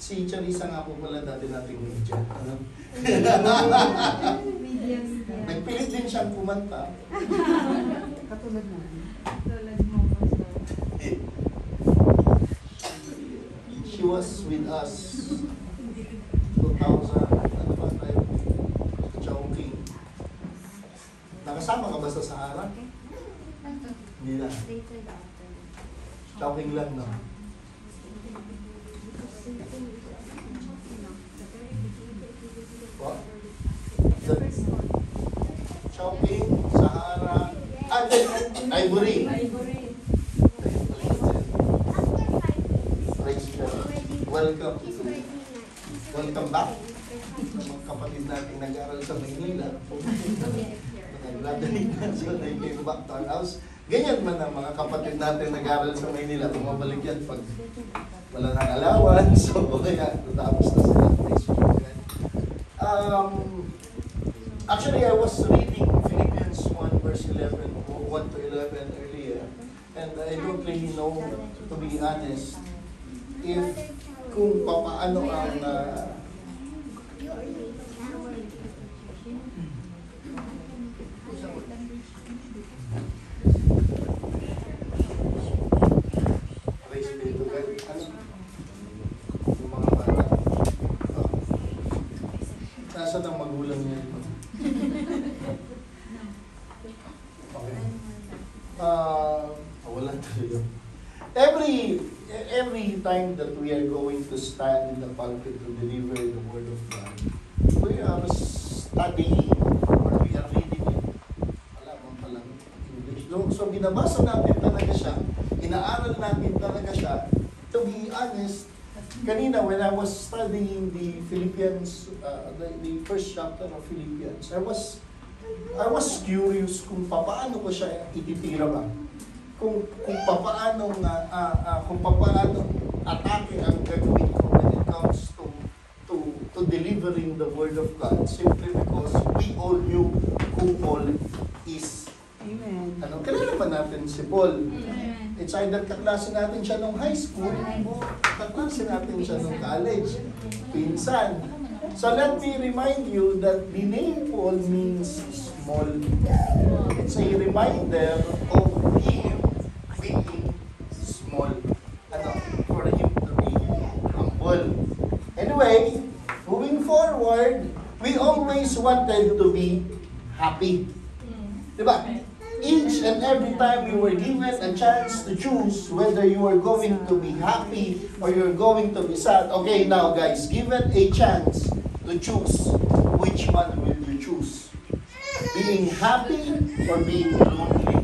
Si Charissa nga po pala dati nating media. Ano? Nagpilit din siyang kumanta. Katulad mo. Tulad mo po. She was with us 2000, ano ba tayo? Chowking. Nakasama ka ba sa Sahara? Hindi na. Chowking lang, no? What? Chowking, Sahara, Ivory. Welcome. Welcome back. Mga kapatid natin nag-aaral sa Maynila. Nag-graduate na, so they came back to our house. Ganyan man ang mga kapatid natin nag-aaral sa Maynila. Tumabalik yan pag wala nang alawan. So, kaya natapos na sila. Actually, I was reading Philippians 1 verse 11, 1 to 11 earlier. And I don't really know, to be honest, if kung paano ang nasa ng magulang niya ito. Okay. Wala talaga. Every time that we are going to stand in the pulpit to deliver the word of God, we are studying or we are reading it. Wala mo palang English. So binabasa natin talaga siya, inaaral natin talaga siya. To be honest, kanina when I was studying the Philippians, the first chapter of Philippians, I was curious kung paano ko siya ititira ba. Kung paano atake ang gagawin ko when it comes to delivering the word of God, simply because we all knew who Paul is. Amen. Kilala ba natin si Paul? Amen. It's either kaklase natin siya nung high school o kaklase natin siya nung college. Pinsan. So let me remind you that the name Paul means small. It's a reminder of him being small. For him to be humble. Anyway, moving forward, we always wanted to be happy. Diba? Each and every time you were given a chance to choose whether you are going to be happy or you're going to be sad. Okay, now guys, given a chance to choose, which one will you choose? Being happy or being lonely?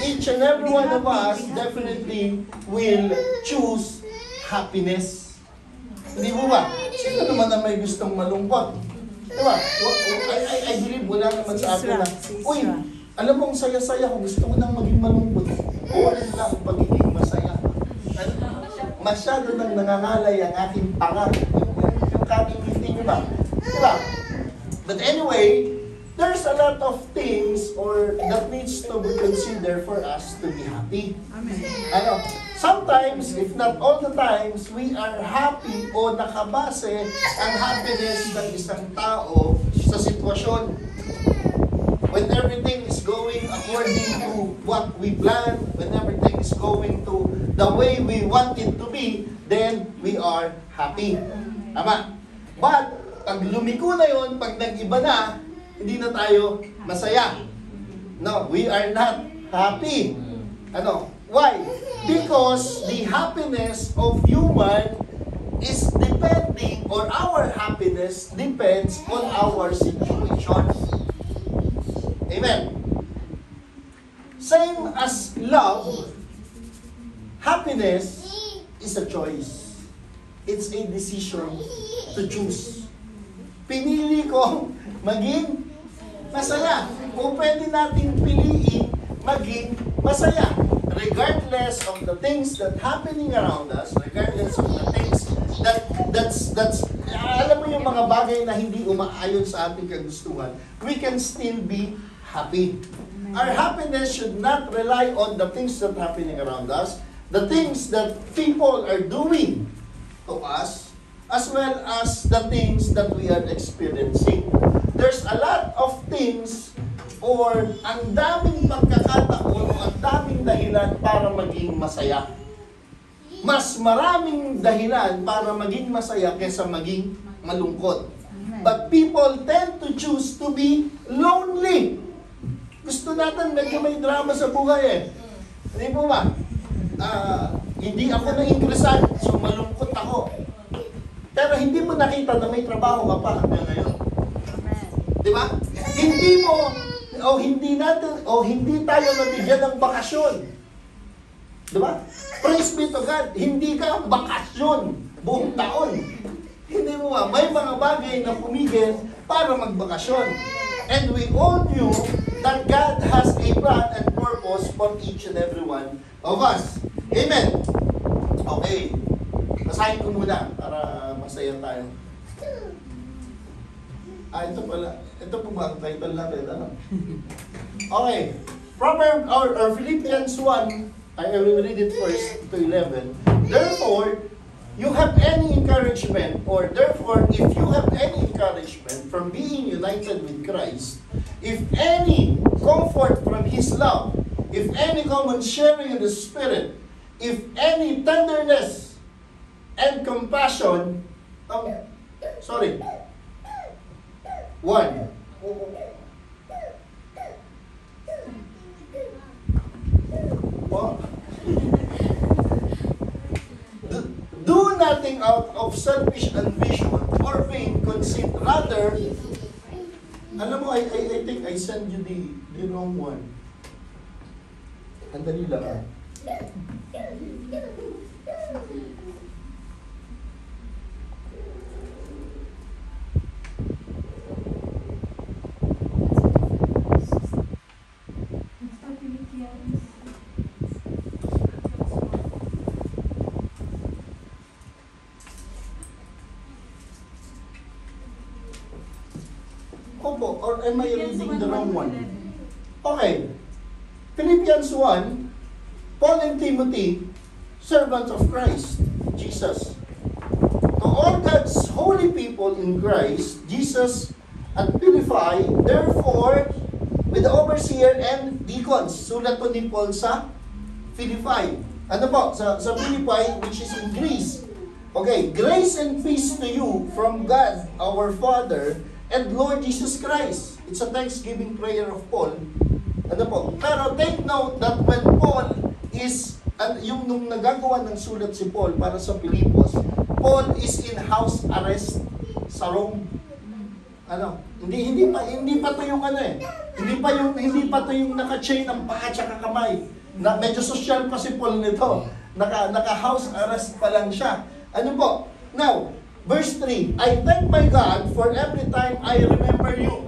Each and every one of us definitely will choose happiness. Hindi mo ba? Sino naman na may gustong malungkot? Diba? I believe wala naman sa akin na, uy, alam mo, ang saya-saya ko, gusto ko nang maging malungkot. Wala lang pagiging masaya. Masyado nang nangangalay ang aking panga. Yung kating-ngiti nyo ba? Diba? But anyway, there's a lot of things that needs to be considered for us to be happy. Amen. Sometimes, if not all the times, we are happy o nakabase ang happiness ng isang tao sa sitwasyon. When everything is going according to what we plan, when everything is going to the way we want it to be, then we are happy. Tama? But, pag lumiko na yun, pag nag-iba na, hindi na tayo masaya. No, we are not happy. Why? Because the happiness of human is depending, or our happiness depends on our situations. Amen. Same as love, happiness is a choice. It's a decision to choose. Pinili ko maging masaya. O pwede nating piliin maging masaya. Regardless of the things that happening around us, regardless of the things that's alam mo yung mga bagay na hindi umaayon sa ating kagustuhan, we can still be happy. Our happiness should not rely on the things that happening around us, the things that people are doing to us, as well as the things that we are experiencing. There's a lot of things or ang daming pagkakataon o ang daming dahilan para maging masaya. Mas maraming dahilan para maging masaya kaysa maging malungkot. But people tend to choose to be lonely. Gusto natin medyo may drama sa buhay eh. Hindi po ba? Hindi ako na-ingresan, so malungkot ako. Pero hindi mo nakita na may trabaho ka pa hanggang ngayon. Di ba? Hindi mo, hindi tayo nabigyan ng bakasyon. Di ba? Praise be to God, hindi ka bakasyon buong taon. Hindi mo ba? May mga bagay na pumigil para magbakasyon. And we all knew that God has a plan and purpose for each and every one of us. Amen. Okay. Basahin ko muna para masaya tayo. Ito pala. Ito po ba ang title natin? Ano? Okay. Proverbs or Philippians 1, I will read it first to 11. Therefore, you have any encouragement, or therefore, if you have any encouragement from being united with Christ, if any comfort from His love, if any common sharing in the Spirit, if any tenderness and compassion, do nothing out of selfish ambition or vain conceit. Rather, alam mo, I think I sent you the wrong one. Andali lang. Opo, or am I reading the wrong one? Okay. Philippians 1, Paul and Timothy, servants of Christ, Jesus. To all God's holy people in Christ, Jesus, at Philippi, therefore, with the overseer and deacons. Sulat po ni Paul sa Philippi. Ano po? Sa Philippi, which is in Greece. Okay, grace and peace to you from God, our Father, and Lord Jesus Christ. It's a thanksgiving prayer of Paul. Ano po? Pero take note that when Paul is, yung nung nagagawa ng sulat si Paul para sa Pilipos, Paul is in house arrest sa Rome. Ano? Hindi pa to yung ano eh. Hindi pa to yung naka-chain ang paa at kamay. Na medyo social pa si Paul nito. Naka house arrest pa lang siya. Ano po? Now, verse 3, I thank my God for every time I remember you.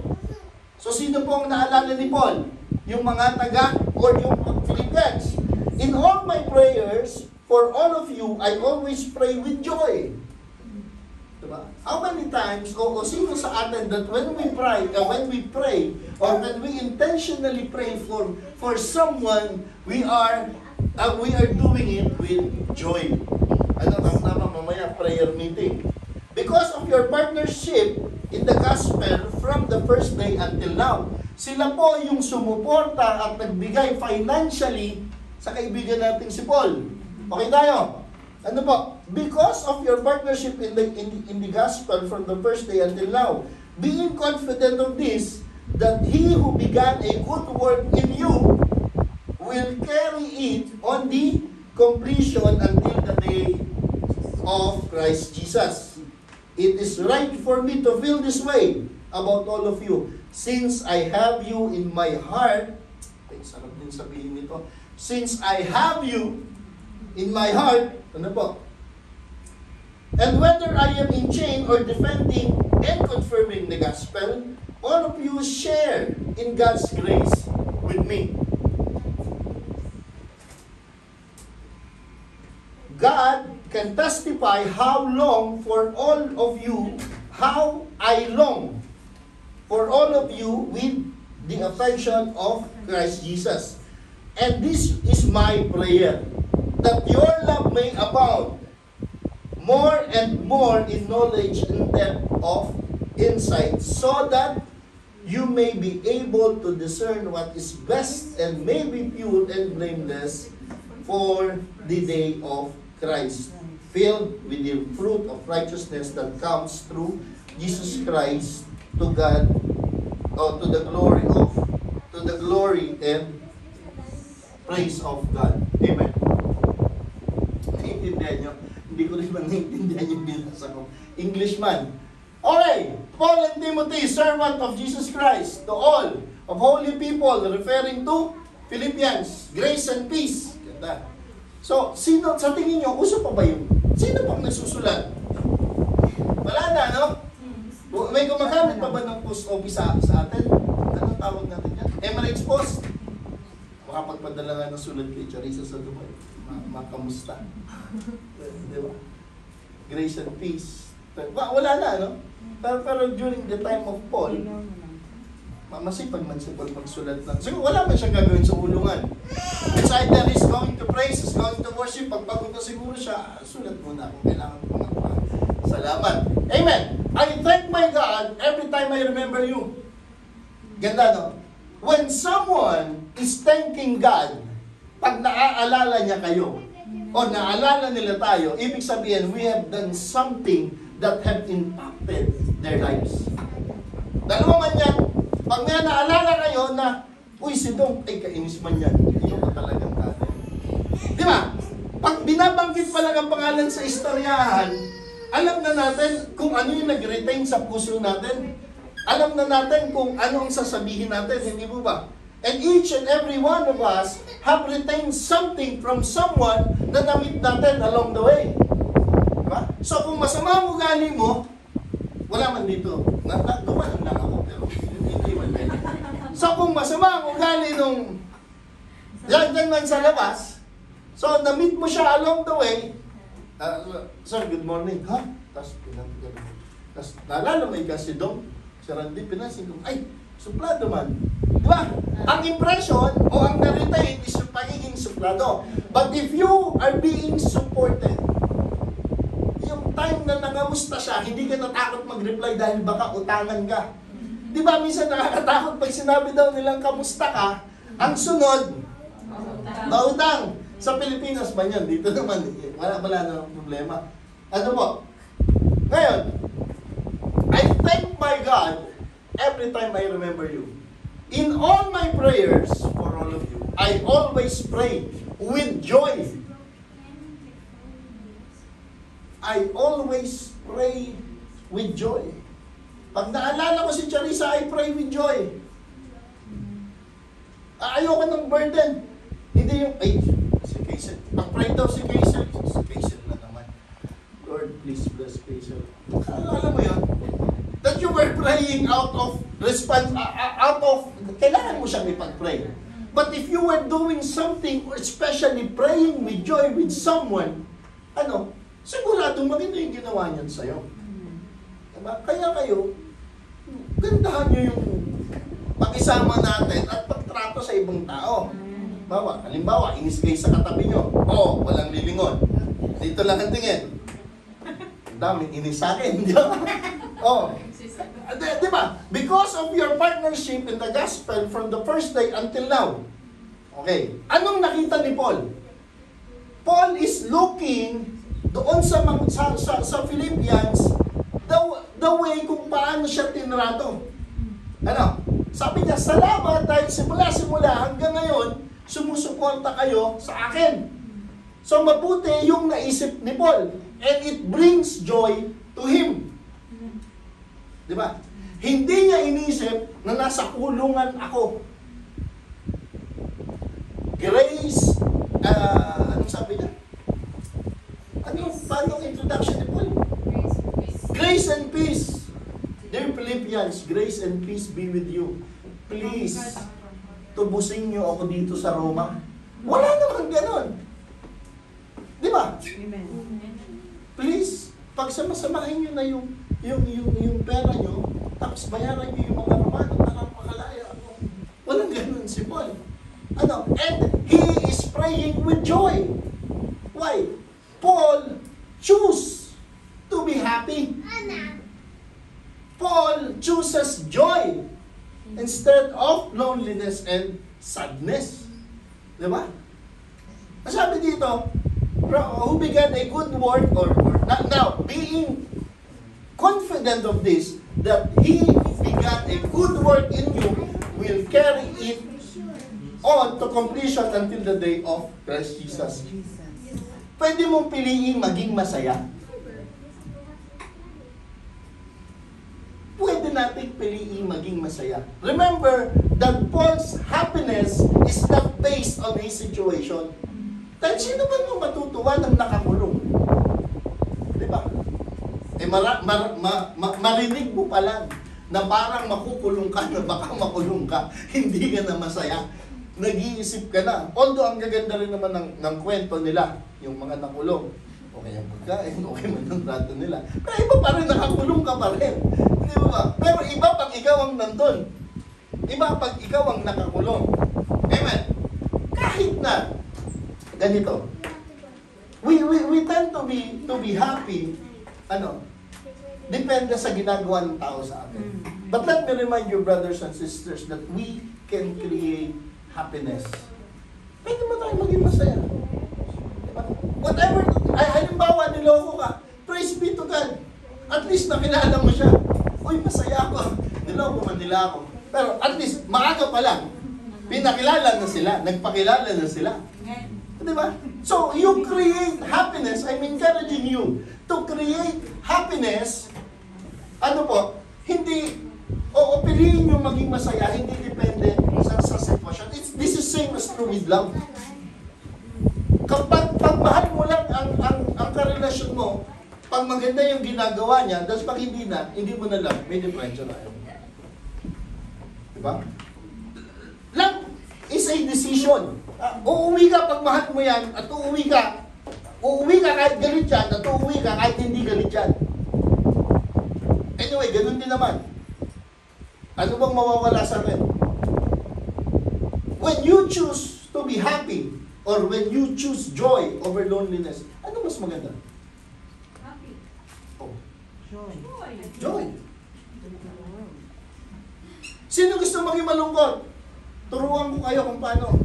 So, sino po ang naalala ni Paul? Yung mga taga or yung Philippians. In all my prayers, for all of you, I always pray with joy. Diba? How many times, o sino sa atin that when we pray, or when we intentionally pray for someone, we are doing it with joy. Ano, tama mamaya, prayer meeting. Because of your partnership in the gospel from the first day until now. Sila po yung sumuporta at nagbigay financially sa kaibigan natin si Paul. Okay tayo? Ano po? Because of your partnership in the gospel from the first day until now, being confident of this, that He who began a good work in you will carry it on the completion until the day of Christ Jesus. It is right for me to feel this way about all of you, since I have you in my heart. Ay, sarap din sabihin nito. Since I have you in my heart, ano po? And whether I am in chain or defending and confirming the gospel, all of you share in God's grace with me. God can testify how I long for all of you with the affection of Christ Jesus. And this is my prayer. that your love may abound more and more in knowledge and depth of insight, so that you may be able to discern what is best and may be pure and blameless for the day of Christ, filled with the fruit of righteousness that comes through Jesus Christ to God, or to the glory and praise of God. Amen. Naiintindihan nyo? Hindi ko rin naiintindihan yung binasa ko. Englishman. Okay, Paul and Timothy, servant of Jesus Christ, to all of holy people, referring to Philippians, grace and peace. Ganda. So, sino, sa tingin nyo, uso pa ba yun? Sino pang nagsusulat? Wala na, no? May gumagamit pa ba ng post office sa atin? Anong tawag natin yan? Emirates Post. Makapagpadala nga ng sulat kay Charissa sa Dubai. Makamusta. Di ba? Grace and peace. Wala na, no? Pero during the time of Paul, masipag man si Paul magsulat lang. Siguro wala man siyang gagawin sa ulungan. It's either he's going to praise, he's going to worship. Pagpagod na siguro siya, sulat muna kung kailangan ko salamat. Amen. I thank my God every time I remember you. Ganda, no? When someone is thanking God, pag naaalala niya kayo, o naalala nila tayo, ibig sabihin, we have done something that have impacted their lives. Dalawa man yan, pag nga naalala kayo na, uy, si Dong, ay kainis man yan. Iyo ka talagang tatay. Di ba? Pag binabanggit pa lang ang pangalan sa istoryahan, alam na natin kung ano yung nag-retain sa puso natin. Alam na natin kung ano ang sasabihin natin, hindi mo ba? And each and every one of us have retained something from someone na namit natin along the way. Diba? So kung masama ang ugali mo, wala man dito. Dumaan lang ako, pero hindi man pwede. So kung masama ang ugali nung dyan man sa labas, so namit mo siya along the way, sir, good morning. Ha? Tapos pinagano. Tapos naalala mo si Dong, si Randy, pinasin ko, ay, suplado man. Di ba? Ang impression o ang na-retain is yung pagiging suplado. But if you are being supported, yung time na nangamusta siya, hindi ka natakot mag-reply dahil baka utangan ka. Di ba minsan nakakatakot pag sinabi daw nilang kamusta ka, ang sunod, mautang. Sa Pilipinas man yan, dito naman, wala na problema. Ano po? Ngayon, I thank my God every time I remember you. In all my prayers for all of you, I always pray with joy. I always pray with joy. Pag naalala ko si Charissa, I pray with joy. Ayoko ng burden. Hindi yung, ay, si Kaysel. Pag-pray daw si Kaysel. Si Kaysel na naman. Lord, please bless Kaysel. Alam mo yun? That you were praying out of response, kailangan mo siyang ipag-pray. But if you were doing something, or especially praying with joy with someone, siguradong maganda yung ginawa niyan sa'yo. Diba? Kaya kayo, gandahan nyo yung pakisama natin at pagtrato sa ibang tao. Halimbawa, inis kayo sa katabi nyo. Walang lilingon. Dito lang ang tingin. Daming inis sa akin. Di ba? Di ba? Because of your partnership in the gospel from the first day until now. Okay. Anong nakita ni Paul? Paul is looking doon sa Philippians the way kung paano siya tinrato. Sabi niya, salamat dahil simula hanggang ngayon, sumusuporta kayo sa akin. So mabuti yung naisip ni Paul. And it brings joy to him. Di ba? Hindi niya inisip na nasa kulungan ako. Grace, anong sabi niya? Paano introduction ni Paul? Grace and peace. Dear Philippians, grace and peace be with you. Please, tubusin niyo ako dito sa Roma. Wala naman ganon. Di ba? Amen. Please, pagsamasamahin niyo na yung pera niyo, tapos bayaran niyo yung mga Romano para makalaya ako. Walang ganon si Paul. And he is praying with joy. Why? Paul choose to be happy. Paul chooses joy instead of loneliness and sadness. Diba? Sabi dito, who began a good work, or now, being confident of this, that he who began a good work in you will carry it on to completion until the day of Christ Jesus. Pwede mong piliin maging masaya. Pwede natin piliin maging masaya. Remember that Paul's happiness is not based on his situation. Dahil sino ba nung matutuwa ng nakakulong? Diba? Marinig mo pa lang na parang makukulong ka, na baka makulong ka, hindi ka na masaya. Nag-iisip ka na. Although ang gaganda rin naman ng kwento nila, yung mga nakulong. Okay ang pagkain, okay man ang trato nila. Pero iba pa rin, nakakulong ka pa rin. Di ba? Pero iba pag ikaw ang nandun. Iba pag ikaw ang nakakulong. Amen. Kahit na, ganito, we tend to be happy, depende sa ginagawa ng tao sa atin. But let me remind you, brothers and sisters, that we can create happiness. Pwede mo tayo maging masaya. Diba? Whatever, halimbawa, niloko ka, praise be to God. At least nakilala mo siya. Uy, masaya ako. Niloko man nila ako. Pero at least, maaga pa lang, pinakilala na sila, nagpakilala na sila. Diba? So, you create happiness. I'm encouraging you to create happiness. Hindi, piliin nyo maging masaya, hindi depende sa sitwasyon. This is same as true with love. Kapag mahal mo lang ang karelasyon mo, pag maganda yung ginagawa niya, tapos pag hindi mo na lang, may differential na yun. Diba? Love is a decision. Uuwi ka pag mahal mo yan, at uuwi ka kahit galit yan, at uuwi ka kahit hindi galit yan. Anyway, ganun din naman. Ano bang mawawala sa akin? When you choose to be happy, or when you choose joy over loneliness, ano mas maganda? Happy. Oh, Joy. joy. Sino gusto maging malungkot? Turuan ko kayo kung paano.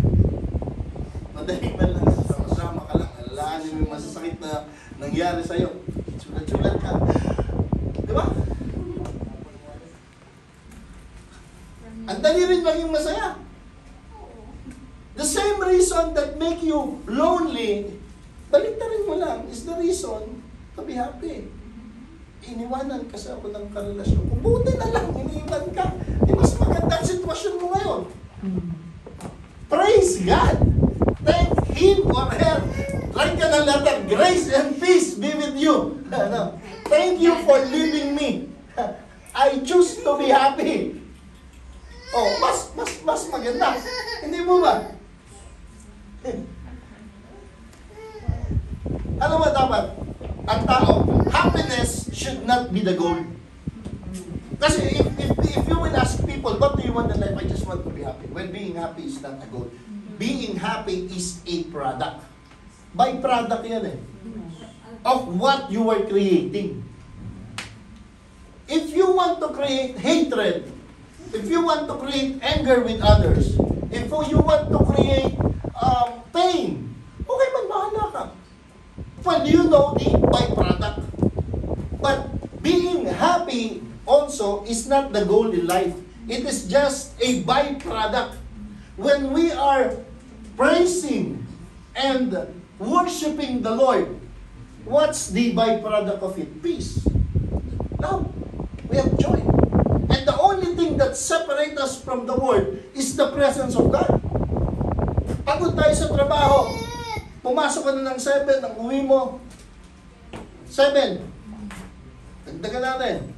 Madali man lang, sama ka lang. Alalahanin mo yung masasakit na nangyari sa'yo. Sulat-sulat ka. Diba? Ang dali rin maging masaya. The same reason that make you lonely, baliktarin mo lang, is the reason to be happy. Iniwanan kasi ako ng karelasyon. Kung buti na lang, iniwan ka. Di mas maganda ang sitwasyon mo ngayon. Praise God! Thank Him or her. Write ka ng letter, grace and peace be with you. Thank you for leaving me. I choose to be happy. Oh, mas maganda. Hindi mo ba? Ano ba dapat? Ang tao, happiness should not be the goal. Kasi if you will ask people, what do you want in life? I just want to be happy. Well, being happy is not a goal. Being happy is a product. By-product yan of what you are creating. If you want to create hatred, if you want to create anger with others, if you want to create pain, okay, magbahala ka. Well, you know the byproduct. But being happy also is not the goal in life. It is just a byproduct. When we are praising and worshiping the Lord, what's the byproduct of it? Peace. Now, we have joy. And the only thing that separates us from the world is the presence of God. Pagod tayo sa trabaho, pumasok ka na ng 7, ang uwi mo, 7. Dagdagan natin.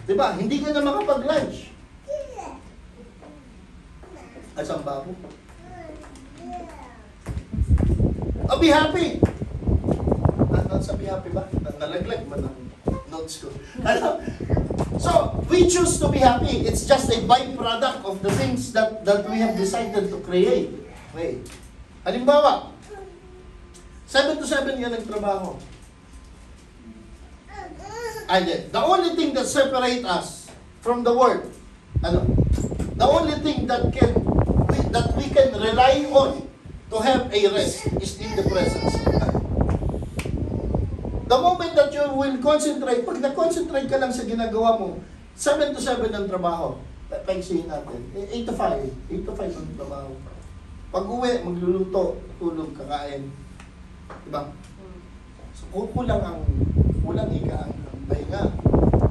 Diba? Hindi ka na makapag-lunch. Asang babo? Oh, be happy! Be happy ba? Nalaglag man ang notes ko. So, we choose to be happy. It's just a byproduct of the things that we have decided to create. Okay. Halimbawa, 7 to 7 yan ang trabaho. The only thing that separate us from the world, the only thing that we can rely on to have a rest is in the presence of God. The moment that you will concentrate, pag na-concentrate ka lang sa ginagawa mo, 7 to 7 ang trabaho. Paigsihin natin. 8 to 5. 8 to 5 ang trabaho. Pag uwi, magluluto, tulog, kakain. Diba? So, kulang ika ang pahinga.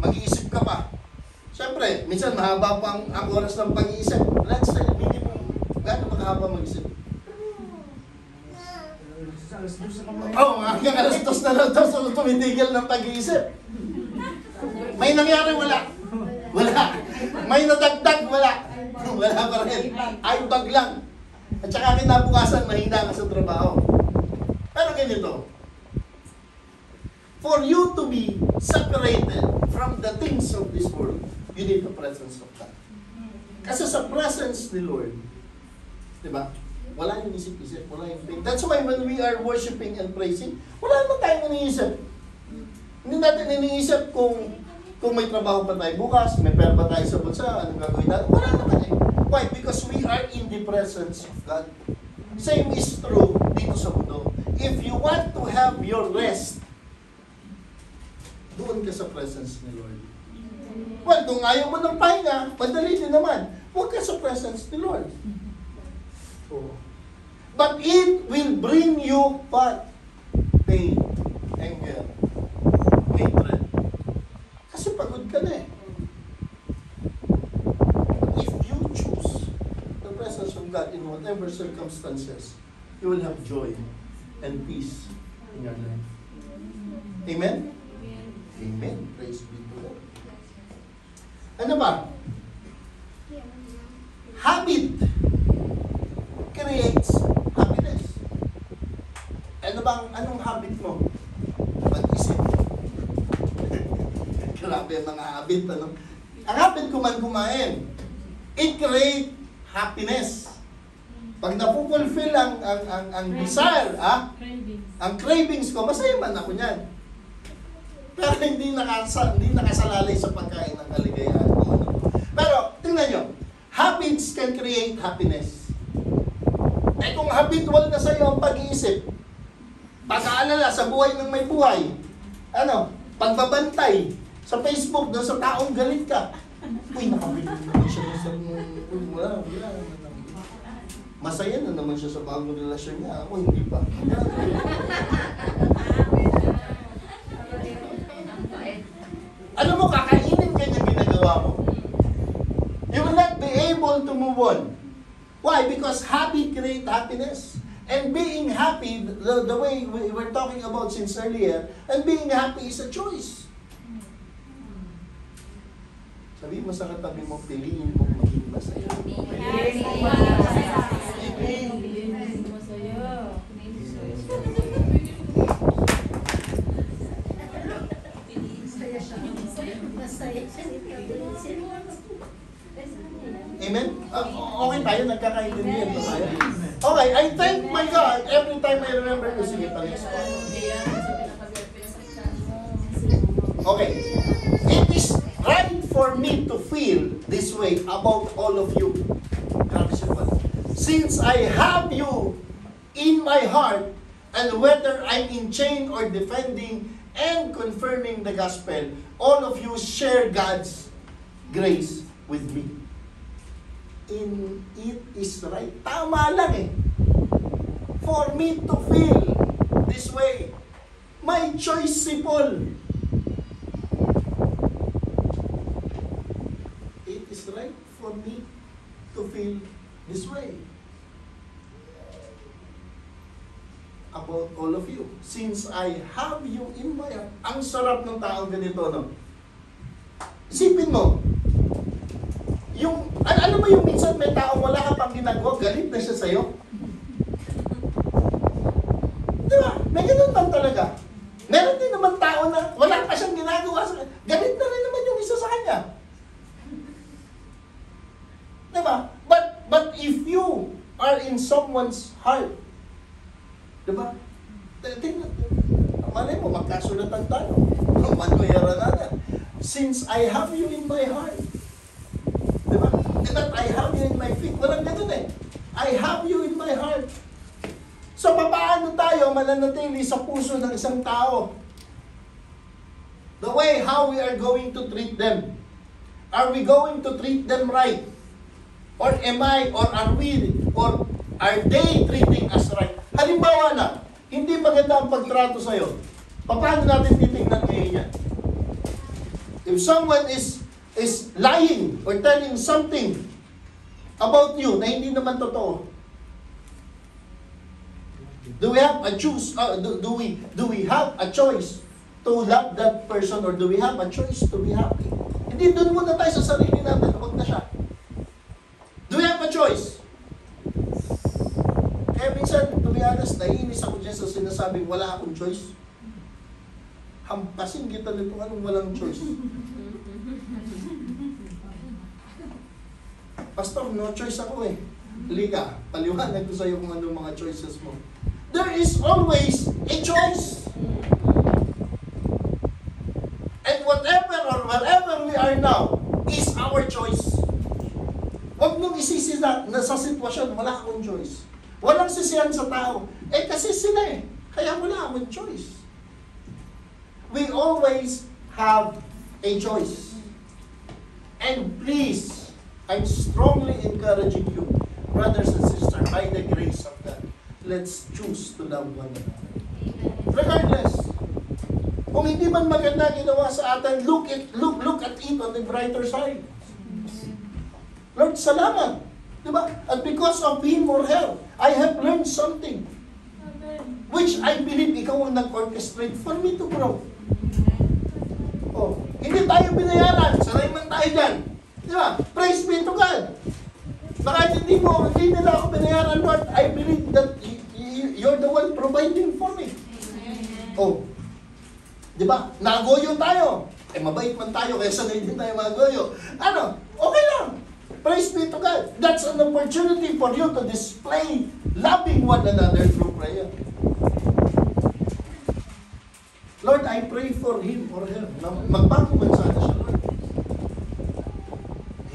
Mag-iisip ka pa. Siyempre, minsan mahaba pang ang oras ng pag-iisip. Let's say, minimum. Gano'n makahaba mag-isip? Hanggang alas 2 na lang tapos tumitigil ng pag-iisip. May nangyari, wala. Wala. May nadagdag, wala. Wala pa rin. Ay, bag lang. At saka kinabukasan, mahina ka sa trabaho. Pero ganito, for you to be separated from the things of this world, you need the presence of God. Kasi sa presence ni Lord, di ba? Wala yung isip-isip, wala yung pain. That's why when we are worshiping and praising, wala naman tayong iniisip. Hindi natin iniisip kung may trabaho pa tayo bukas, may pera pa tayo sa bulsa, anong gagawin natin. Wala naman eh. Why? Because we are in the presence of God. Same is true dito sa mundo. If you want to have your rest, doon ka sa presence ni Lord. Well, kung ayaw mo ng pahinga, madali din naman. Huwag ka sa presence ni Lord. But it will bring you what? Pain, anger, hatred. Kasi pagod ka na eh. But if you choose the presence of God in whatever circumstances, you will have joy and peace in your life. Amen? Amen. Praise be to God. Ano ba? Habit creates happiness. Anong habit mo? Mag-isip. Grabe ang mga habit, ano? Ang habit ko man kumain, it create happiness. Pag napupulfill ang desire, ang cravings ko, masaya man ako niyan. Pero hindi nakasalalay sa pagkain ng kaligayahan ko. Pero, tingnan nyo, habits can create happiness. Eh kung habitual na sa iyo ang pag-iisip, pag-aalala sa buhay ng may buhay, pagbabantay sa Facebook doon sa taong galit ka, uy, nakabili naman siya sa wala. Masaya na naman siya sa bagong relasyon niya. Ako, hindi pa. Alam mo, kakainin ka niya ginagawa mo. You will not be able to move on. Why? Because habit creates happiness. And being happy, the way we were talking about since earlier, and being happy is a choice. Sabi mo sa katabi mo, piliin mong maging masaya. Amen? Okay tayo, nagkakaintindihan pa tayo. Okay, I thank my God every time I remember to sing it. Okay. It is right for me to feel this way about all of you. Since I have you in my heart, and whether I'm in chain or defending and confirming the gospel, all of you share God's grace with me. It is right. Tama lang eh. For me to feel this way. My choice simple. It is right for me to feel this way. About all of you. Since I have you in my heart. Ang sarap ng taong ganito, no? Isipin mo, alam mo yung minsan may taong wala ka pang ginagawa, galit na siya sa'yo? Diba? May ganun lang talaga. Meron din naman tao na wala pa siyang ginagawa, galit na rin naman yung isa sa kanya. Diba? But if you are in someone's heart, diba? Tingnan, malay mo, magkasulatan tayo. One way or another. Since I have you in my heart. Diba? That I have you in my feet. Walang ganun eh. I have you in my heart. So, paano tayo mananatili sa puso ng isang tao? The way how we are going to treat them. Are we going to treat them right? Or am I, or are we, or are they treating us right? Halimbawa na, hindi maganda ang pagtrato sa'yo. Paano natin titignan ngayon yan? If someone is lying or telling something about you na hindi naman totoo, do we have a choice? Do we have a choice to love that person, or do we have a choice to be happy? Hindi, doon muna tayo sa sarili natin. Huwag na siya. Do we have a choice? Kaya minsan, to be honest, naiinis ako dyan sa sinasabing wala akong choice. Hampasin kita nito, anong walang choice? Pastor, no choice ako eh. Liga, paliwanag ko sa'yo kung anong mga choices mo. There is always a choice. And whatever or wherever we are now is our choice. Huwag mong isisi na sa sitwasyon, wala akong choice. Walang sisihan sa tao. Eh kasi sila eh. Kaya wala akong choice. We always have a choice. And please, I'm strongly encouraging you, brothers and sisters, by the grace of God, let's choose to love one another. Regardless, kung hindi man maganda ginawa sa atin, look at it on the brighter side. Lord, salamat. Diba? And because of him or her, I have learned something. Which I believe ikaw ang nag-orchestrate for me to grow. Oh, hindi tayo binayaran. Sanay man tayo dyan. Diba? Praise be to God. Baka hindi nila ako binayaran, Lord. I believe that you're the one providing for me. Oh, diba? Nagoyo tayo. Eh, mabait man tayo, kaya sanay din tayo magoyo. Ano? Okay lang. Praise be to God. That's an opportunity for you to display loving one another through prayer. Lord, I pray for him or her. Magbago man sana siya, Lord.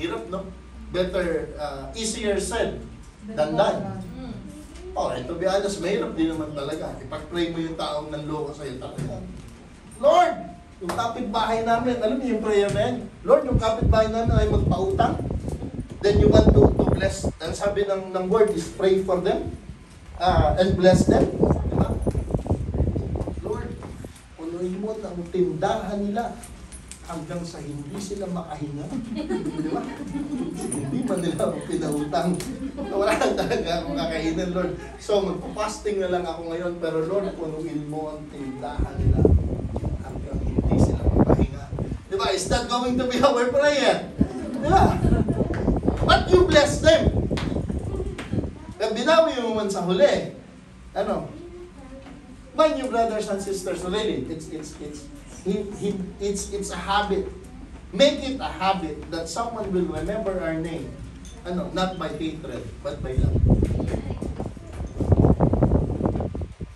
Hirap, no? Better, easier said than done. Oh, to be honest, mahirap din naman talaga. Ipag-pray mo yung taong nanloko sa'yo talaga. Lord, yung kapitbahay namin, alam niyo yung prayer na yan? Lord, yung kapitbahay namin ay magpautang. Then you want to bless. Ang sabi ng word is pray for them and bless them. Diba? Lord, punuin mo ang tindahan nila hanggang sa hindi sila makahinga. Diba? Hindi man nila pinautang. Wala talaga akong kakainin, Lord. So, magpa-fasting na lang ako ngayon. Pero Lord, punuin mo ang tindahan nila hanggang hindi sila makahinga. Diba? Is that going to be our prayer? Diba? But you bless them. Binawi mo man sa huli. Ano? Mind you, brothers and sisters, really, it's a habit. Make it a habit that someone will remember our name. Ano? Not by hatred, but by love.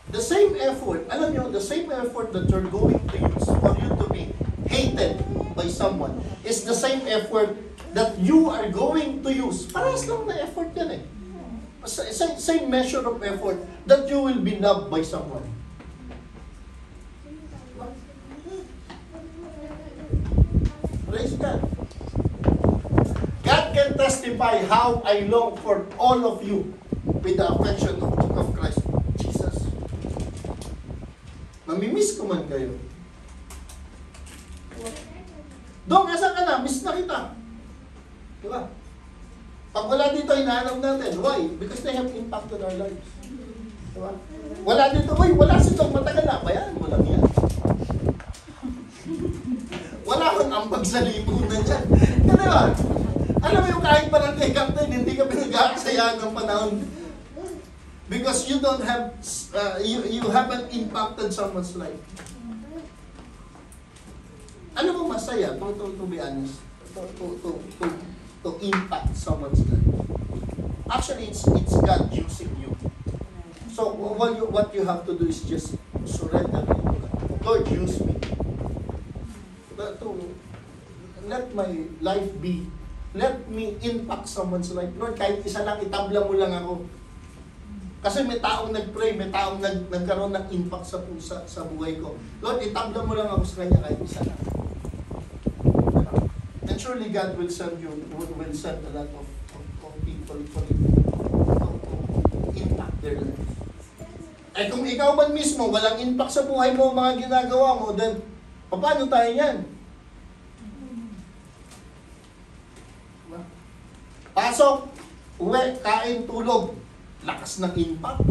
The same effort, alam nyo, the same effort that you're going to use for you to be hated by someone is the same effort that you are going to use. Parehas lang na effort yan eh. Same measure of effort that you will be loved by someone. Praise God. God can testify how I long for all of you with the affection of Christ Jesus. Namimiss ko man kayo. Dong, asan ka na? Miss na kita. Diba? Pag wala dito, hinahanap natin. Why? Because they have impacted our lives. Diba? Wala dito, uy, wala si Dong, matagal na. Bayan mo lang yan. Wala kang ambag sa lipunan dyan. Diba? Alam mo yung kahit barangay captain, hindi ka pinag-aasayahan ng panahon. Because you don't have, you haven't impacted someone's life. Ano mo masaya, to be honest, to impact someone's life. Actually, it's God using you. So what you have to do is just surrender to God. Lord, use me. Let my life be. Let me impact someone's life. Lord, kahit isa lang, itabla mo lang ako. Kasi may taong nag-pray, may taong nagkaroon ng impact sa buhay ko. Lord, itabla mo lang ako sa kanya kahit isa lang. And surely God will send a lot of people for you to impact their life. Eh kung ikaw man mismo, walang impact sa buhay mo, mga ginagawa mo, then, paano tayo yan? Pasok, uwi, kain, tulog. Lakas ng impact.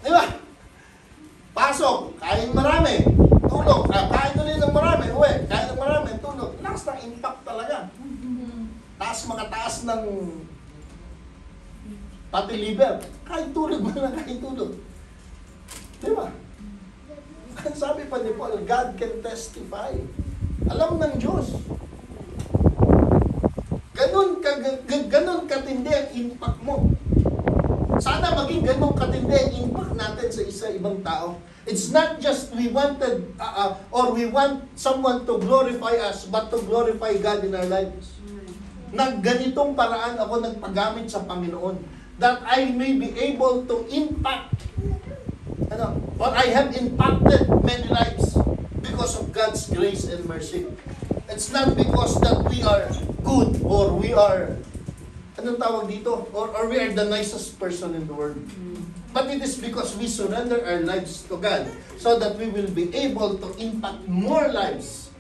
Di ba? Pasok, kain marami, tulog. Kain ulit ng marami, uwi, kain ng marami, tulog. Lakas ng impact talaga. Makataas ng pati liver. Kain tulog mo lang, kain tulog. Di ba? Sabi pa ni Paul, God can testify. Alam ng Diyos. Ganon katindi ang impact mo. Sana maging ganon katindi ang impact natin sa ibang tao. It's not just we wanted or we want someone to glorify us, but to glorify God in our lives. Nagganitong paraan ako nagpagamit sa Panginoon that I may be able to impact or I have impacted many lives because of God's grace and mercy. It's not because that we are good or we are, anong tawag dito? Or we are the nicest person in the world. But it is because we surrender our lives to God so that we will be able to impact more lives,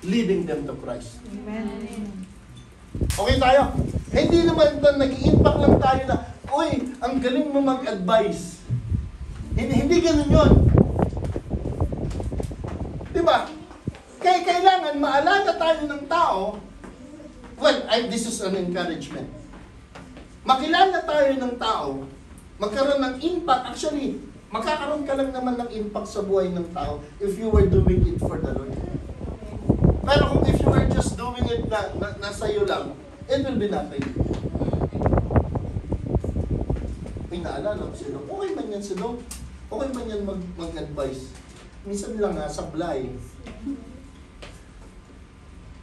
leading them to Christ. Amen. Okay tayo? Hindi naman nag-i-impact lang tayo na, uy, ang galing mo mag-advise. Hindi ganun yun. Diba? Kaya kailangan maalala tayo ng tao. Well, this is an encouragement. Makilala tayo ng tao, magkaroon ng impact. Actually, magkakaroon ka lang naman ng impact sa buhay ng tao if you were doing it for the Lord. Pero kung if you were just doing it na sa'yo lang, it will be nothing. May naalala ko sila, okay man yan sila, okay man yan mag-advise. Minsan lang sablay.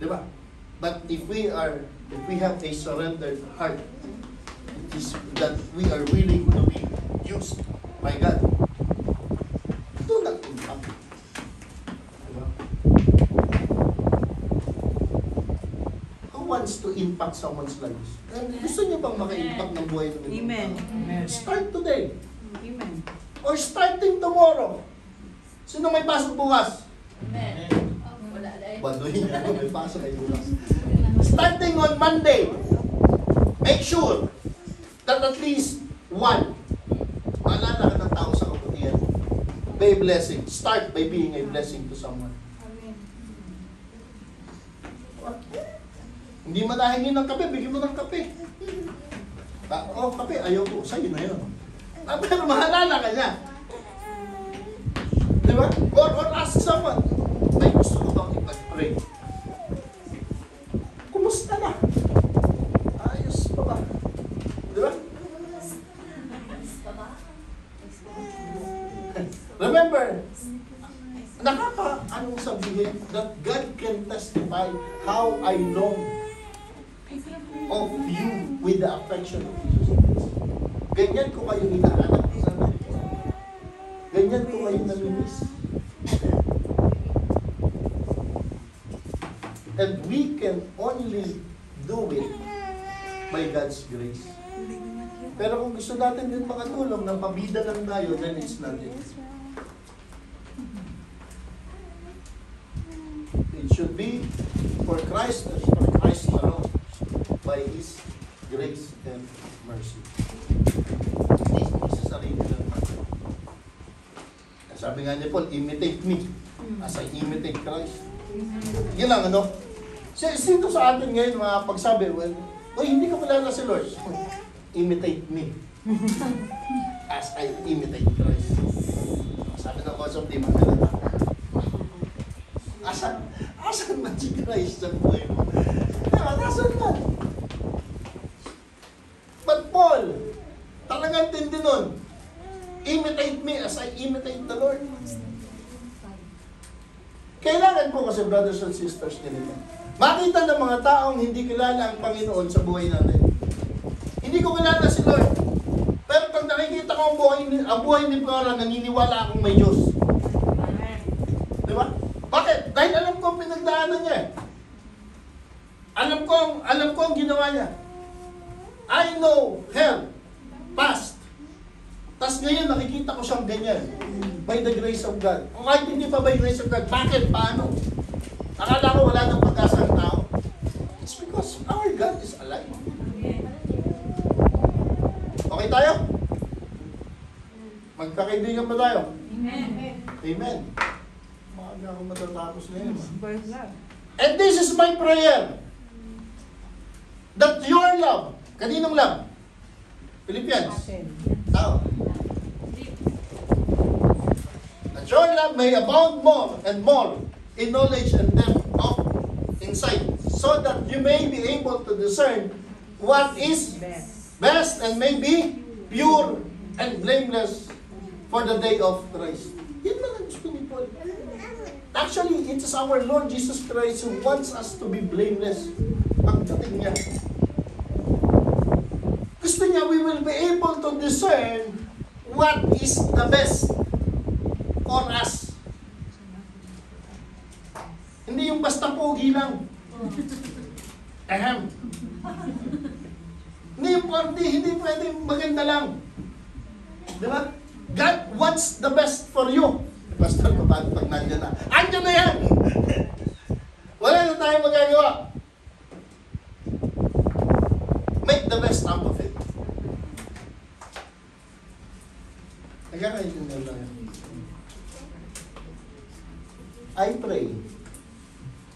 Diba? But if we have a surrendered heart, it is that we are willing to be used by God. Ito nag-impact. Diba? Who wants to impact someone's lives? Gusto niyo bang maka-impact ng buhay ng ibang Amen. tao? Start today. Amen. Or starting tomorrow. Sino may pasok bukas? Baduy niya, may pasok ay bukas. Starting on Monday, make sure that at least one, maalala ka ng tao sa kabutihan. Be a blessing. Start by being a blessing to someone. Hindi mo nahingin ng kape, bigyan mo ng kape. Kape, ayaw ko. Sa'yo na yun. Pero mahalala ka niya. Di ba? Or ask someone, may gusto ko bang ipag-pray? Kumusta na? Ayos pa ba? Di ba? Remember, anong sabihin that God can testify how I long of you with the affection of Jesus Christ. Ganyan ko kayo hinahanap. Ganyan ko kayo namimiss. And we can only do it by God's grace. Pero kung gusto natin din makatulong na pabida lang tayo, then it's nothing. It should be for Christ alone, by His grace and mercy. Hindi sa sarili lang. Sabi nga ni Paul, imitate me as I imitate Christ. Yan lang, ano? Sino sa atin ngayon mga pagsabi, well, hindi ka malala si Lord. Imitate me as I imitate Christ. Sabi ng cause of the man, asan man si Christ sa buhay mo? Nasaan man? But Paul, niyo nun? Imitate me as I imitate the Lord. Kailangan po kasi, brothers and sisters, ganito. Makita ng mga taong hindi kilala ang Panginoon sa buhay natin. Hindi ko kilala si Lord. Pero pag nakikita ko ang buhay ni Flora, naniniwala akong may Diyos. Di ba? Bakit? Dahil alam ko ang pinagdaanan niya. Alam ko ang ginawa niya. I know hell, past. Tapos ngayon nakikita ko siyang ganyan. By the grace of God. O kahit hindi pa by the grace of God, bakit? Paano? Akala ko wala nang pag-asa ng tao. It's because our God is alive. Okay tayo? Magkakaibigan ba tayo? Amen. Amen. Maaga ako matatapos ngayon. Praise God. And this is my prayer. That your love, kaninong love? Philippians. Amen. Tao. That your love may abound more and more in knowledge and depth of insight, so that you may be able to discern what is best and may be pure and blameless for the day of Christ. Yan lang ang gusto ni Paul. Actually, it is our Lord Jesus Christ who wants us to be blameless. Pagdating niya. Gusto niya, we will be able to discern what is the best for us. Hindi yung basta pogi lang. Ahem. Hindi pwede maganda lang. Di ba? God wants the best for you. Pastor, paano pag nandiyan na? Andiyan na yan! Wala na tayong magagawa. Make the best out of it. Nagkakaintindihan tayo. I pray,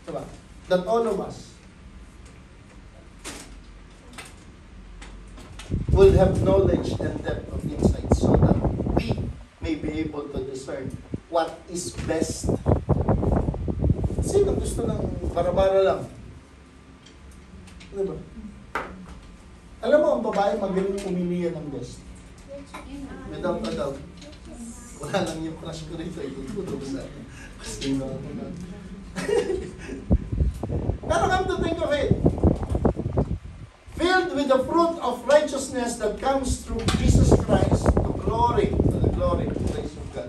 diba, that all of us will have knowledge and depth of insight so that we may be able to discern what is best. Sino gusto ng para-para lang? Diba? Alam mo, ang babae magaling pumili yan ng best. Without a doubt. Wala lang yung crush ko rito. Itututo ko sa akin. Sino ako na. Pero come to think of it. Filled with the fruit of righteousness that comes through Jesus Christ to the glory and praise of God.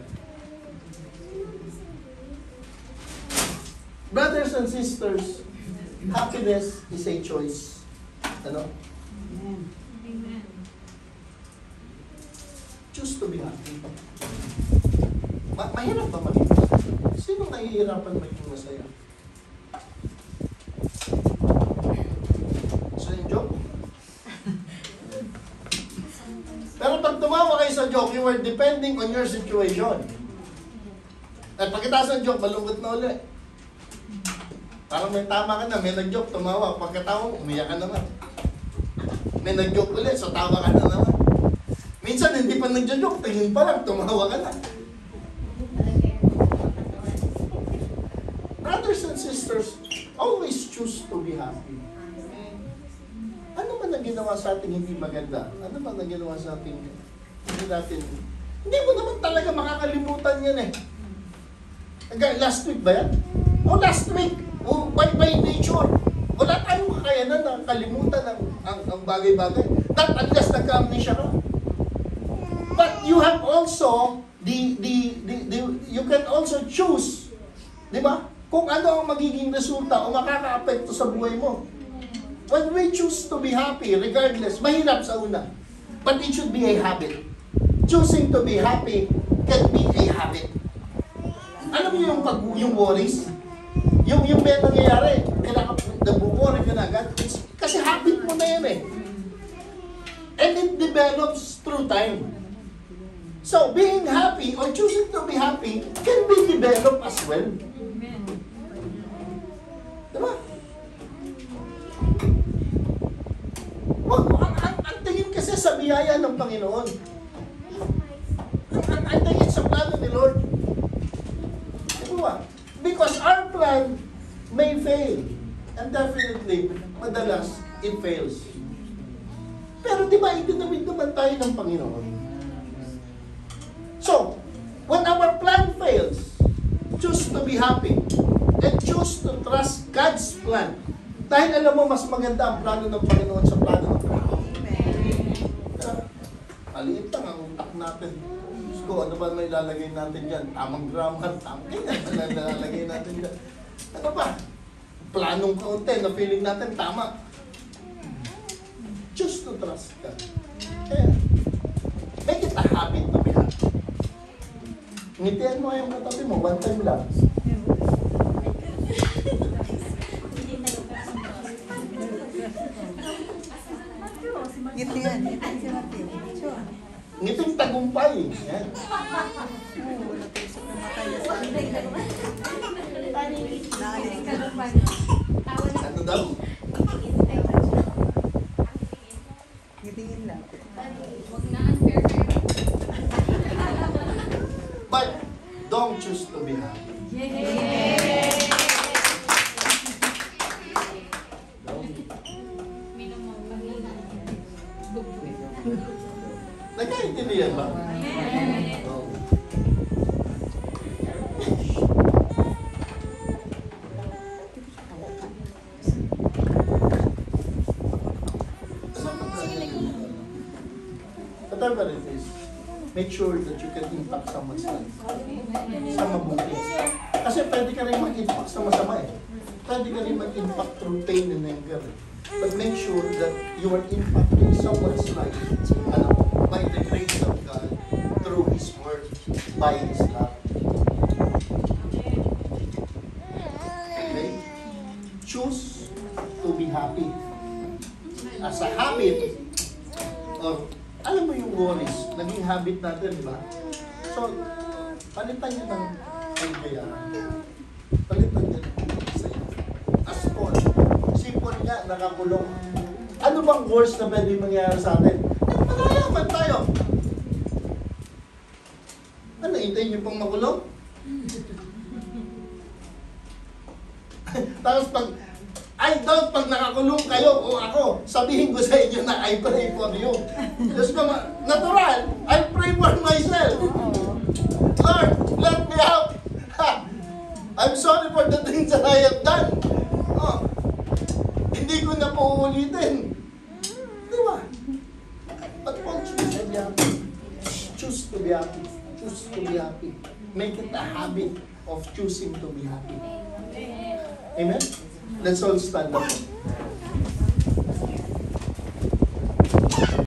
Brothers and sisters, happiness is a choice. Ano? Amen. Amen. Choose to be happy. Mahirap ba maging masaya? Sino nahihirapan maging masaya? So yung joke? Pero pag tumawa kayo sa joke, you are depending on your situation. At pagkatapos ng joke, malungkot na ulit. Parang may tama ka na, may nag-joke, tumawa. Pagkatawa mo, umiyak ka naman. May nag-joke ulit, so tawa ka na naman. Minsan, hindi pa nag-joke, tingin pa lang, tumawa ka na. Brothers and sisters, always choose to be happy. Ano man ang ginawa sa ating hindi maganda? Ano man ang ginawa sa ating hindi mo naman talaga makakalimutan yan eh. Last week ba yan? O last week, by nature, wala tayong kakayanan na kalimutan ang bagay-bagay. Not unless nagka-amnesia ka. But you have also you can also choose, di ba? Kung ano ang magiging resulta o makaka-apekto sa buhay mo. When we choose to be happy, regardless, mahirap sa una. But it should be a habit. Choosing to be happy can be a habit. Alam niyo yung worries? Yung may nangyayari, nabuworry ka na agad. Kasi habit mo na yan eh. And it develops through time. So, being happy or choosing to be happy can be developed as well. Amen. Diba? Ang tingin kasi sa biyaya ng Panginoon. Ang tingin sa plano ni Lord. Diba? Because our plan may fail. And definitely, madalas, it fails. Pero di ba, itinawid naman tayo ng Panginoon. When our plan fails, choose to be happy and choose to trust God's plan. Dahil alam mo, mas maganda ang plano ng Panginoon sa plano ng tao. Maliit lang ang utak natin. Diyos ko, ano ba may lalagay natin dyan? Tamang grammar, tamang ganyan. Lalagay natin dyan. Ano ba? Planong kaunti na feeling natin tama. Choose to trust God. Kaya, make it a habit to be happy. Ngitian mo yung katabi mo, one time lang. Ngiti yan. Ngiti si Martin. Sure. Ngiting tagumpay. Yan. Oo, natusok na matay na sa Ano daw? Ngitingin lang. But, don't choose to be happy. Nagkaintindihan ba? Oo. Whatever it is, make sure that you can impact someone's life. Sa mabuti. Kasi pwede ka rin mag-impact sa masama eh. Pwede ka rin mag-impact through pain and anger. But make sure that you are impacting someone's life. Ano? By the grace of God, through His Word, by His love. Okay? Choose to be happy. As a habit, or alam mo yung worries, naging habit natin, di ba? So, palitan nyo ng kaligayahan. Palitan nyo ng saya. As all, simple nga, nakakulong. Ano bang worst na pwede mangyari sa atin? Malayaman tayo. Ano, hintayin nyo pang makulong? Tapos pag nakakulong kayo o ako, sabihin ko sa inyo na I pray for you. Diyos ko, natural, I pray for myself. Lord, let me out. I'm sorry for the things that I have done. Oh, hindi ko na po uulitin. Di ba? But Paul choose to be happy. Choose to be happy. Choose to be happy. Make it a habit of choosing to be happy. Amen? Let's all stand up.